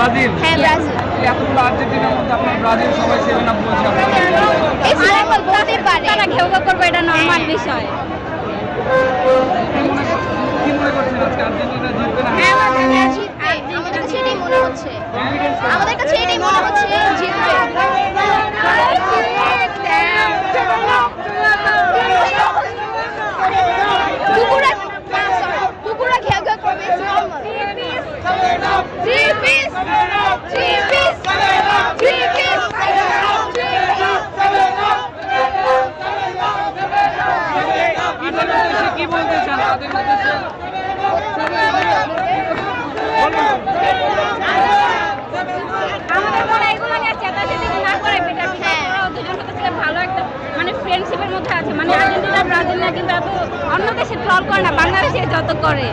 Brazil. হ্যাঁ Brazil. এতগুলো আর্জেন্টিনার মধ্যে আপনি ব্রাজিল সবাই 7 আপ বলছে এই সিনেমা বলতে পারে তারা ঘেউ ঘেউ করবে, এটা নর্মাল বিষয়। কি মনে করছেন আজকে আর্জেন্টিনা জিতবে না? হ্যাঁ আর্জেন্টিনা জিতবে, আমাদের কাছে এটাই মনে হচ্ছে, আমাদের কাছে এটাই মনে হচ্ছে জিতবে। কুকুরা ঘেউ ঘেউ করবে, it's normal. Three piece. কি বলতে চান তাদের উদ্দেশ্যে? আমাদের মনে এগুলো নিয়ে চেতাচেতি না করে বেটার, ওরা দুজন হচ্ছে ভালো একটা মানে ফ্রেন্ডশিপের মধ্যে আছে। মানে আর্জেন্টিনা ব্রাজিল না কিন্তু এত অন্য দেশে ট্রল করে না, বাংলাদেশে যত করে।